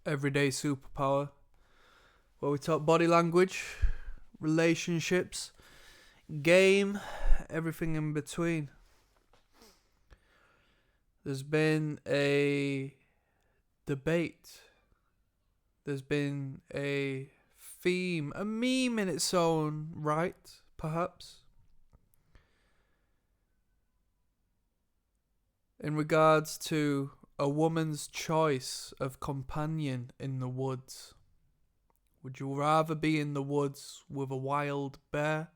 Everyday Superpower, where we talk body language, relationships, game, everything in between. There's been a debate. There's been a theme, a meme in its own right, perhaps, in regards to a woman's choice of companion in the woods. Would you rather be in the woods with a wild bear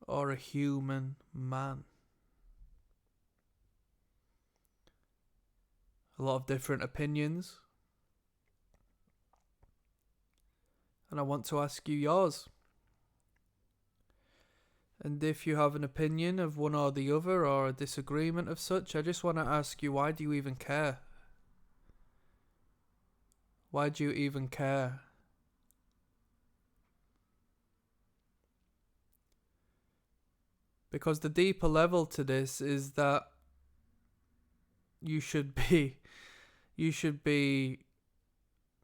or a human man? A lot of different opinions. And I want to ask you yours. And if you have an opinion of one or the other, or a disagreement of such, I just want to ask you, why do you even care? Why do you even care? Because the deeper level to this is that you should be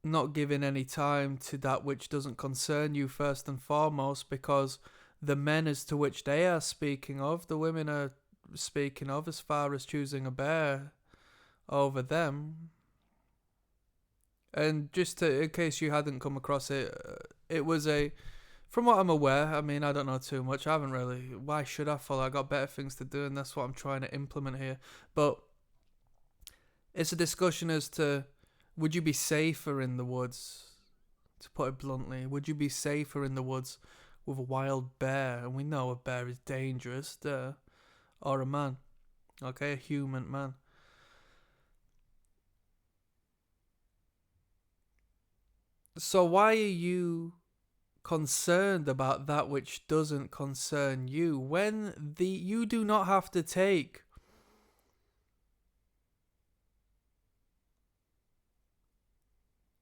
not giving any time to that which doesn't concern you first and foremost, because the men as to which they are speaking of, the women are speaking of, as far as choosing a bear over them. And just in case you hadn't come across it, it was from what I'm aware, I mean, I don't know too much, I haven't really, why should I follow? I got better things to do, and that's what I'm trying to implement here. But it's a discussion as to, would you be safer in the woods? To put it bluntly, would you be safer in the woods with a wild bear? And we know a bear is dangerous, or a man, okay, a human man. So why are you concerned about that which doesn't concern you, when you do not have to take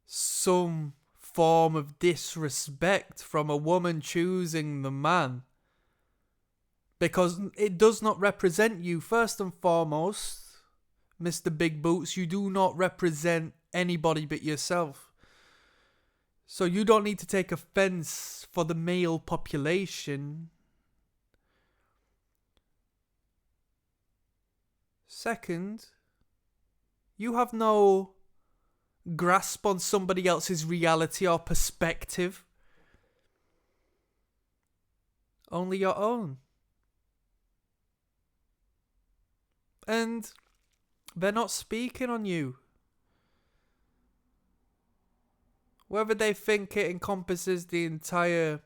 some form of disrespect from a woman choosing the man, because it does not represent you. First and foremost, Mr. Big Boots, you do not represent anybody but yourself. So you don't need to take offense for the male population. Second, you have no grasp on somebody else's reality or perspective. Only your own. And they're not speaking on you. Whether they think it encompasses the entire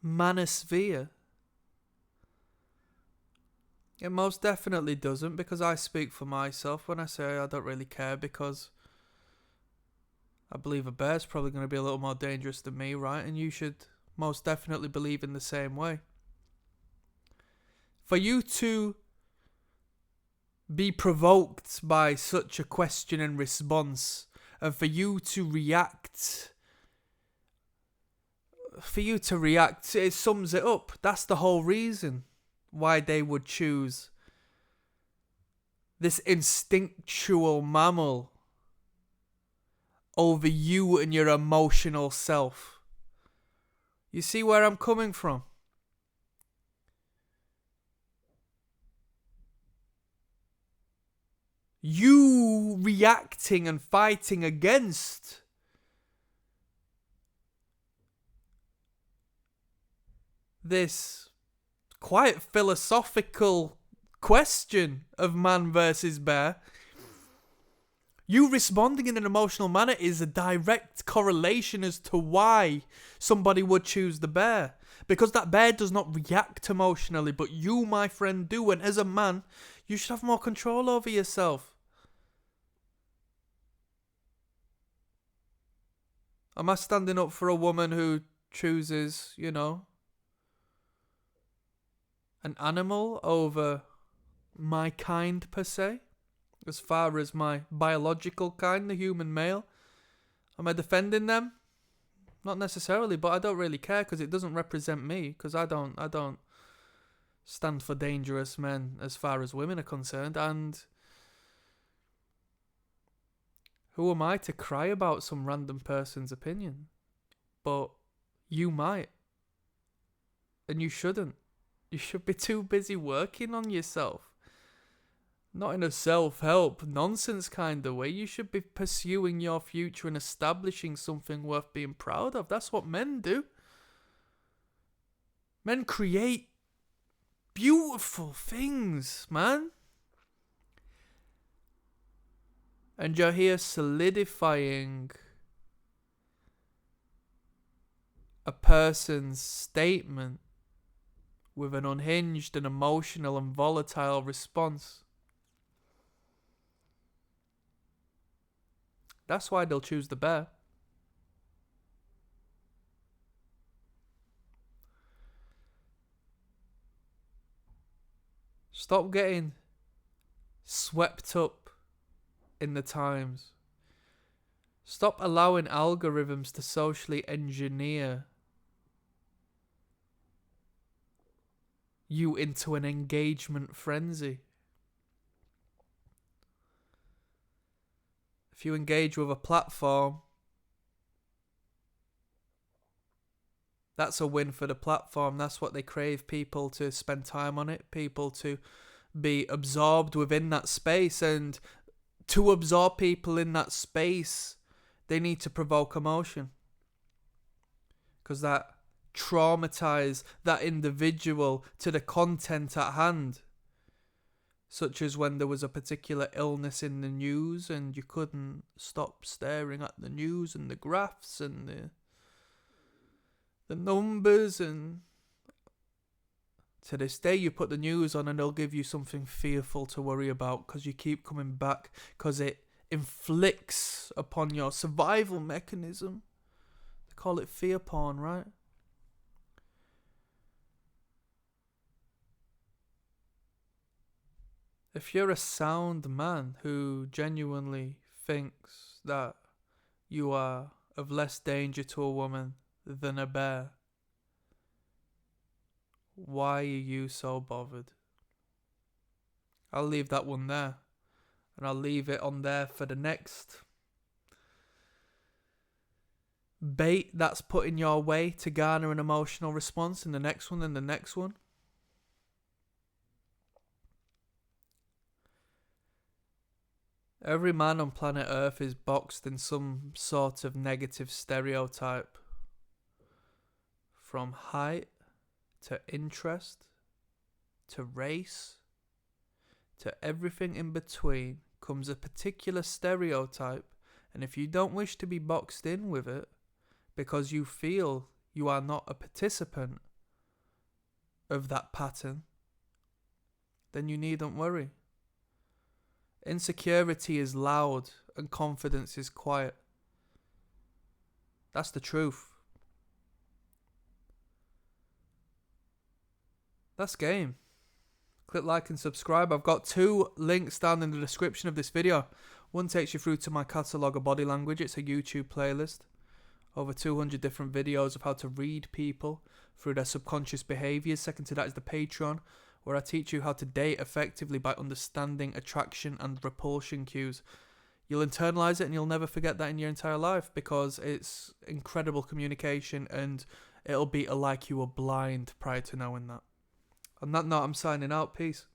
manosphere, it most definitely doesn't, because I speak for myself when I say I don't really care, because I believe a bear's probably going to be a little more dangerous than me, right? And you should most definitely believe in the same way. For you to be provoked by such a question and response, and for you to react, it sums it up. That's the whole reason why they would choose this instinctual mammal over you and your emotional self. You see where I'm coming from? You reacting and fighting against this quite philosophical question of man versus bear, you responding in an emotional manner is a direct correlation as to why somebody would choose the bear. Because that bear does not react emotionally, but you, my friend, do. And as a man, you should have more control over yourself. Am I standing up for a woman who chooses, an animal over my kind per se? As far as my biological kind, the human male? Am I defending them? Not necessarily, but I don't really care, because it doesn't represent me, because I don't stand for dangerous men as far as women are concerned. And Who am I to cry about some random person's opinion? But you might. And you shouldn't. You should be too busy working on yourself. Not in a self-help, nonsense kind of way. You should be pursuing your future and establishing something worth being proud of. That's what men do. Men create beautiful things, man. And you're here solidifying a person's statement with an unhinged and emotional and volatile response. That's why they'll choose the bear. Stop getting swept up in the times. Stop allowing algorithms to socially engineer you into an engagement frenzy. If you engage with a platform, that's a win for the platform. That's what they crave, people to spend time on it, people to be absorbed within that space. And to absorb people in that space, they need to provoke emotion. Because that traumatize that individual to the content at hand. Such as when there was a particular illness in the news and you couldn't stop staring at the news and the graphs and the numbers, and to this day you put the news on and they'll give you something fearful to worry about because you keep coming back because it inflicts upon your survival mechanism. They call it fear porn, right? If you're a sound man who genuinely thinks that you are of less danger to a woman than a bear, why are you so bothered? I'll leave that one there. And I'll leave it on there for the next bait that's put in your way to garner an emotional response in the next one and the next one. Every man on planet Earth is boxed in some sort of negative stereotype. From height, to interest, to race, to everything in between comes a particular stereotype, and if you don't wish to be boxed in with it, because you feel you are not a participant of that pattern, then you needn't worry. Insecurity is loud and confidence is quiet. That's the truth. That's game. Click like and subscribe. I've got 2 links down in the description of this video. One takes you through to my catalogue of body language. It's a YouTube playlist. Over 200 different videos of how to read people through their subconscious behaviours. Second to that is the Patreon, where I teach you how to date effectively by understanding attraction and repulsion cues. You'll internalize it and you'll never forget that in your entire life because it's incredible communication and it'll be like you were blind prior to knowing that. On that note, I'm signing out. Peace.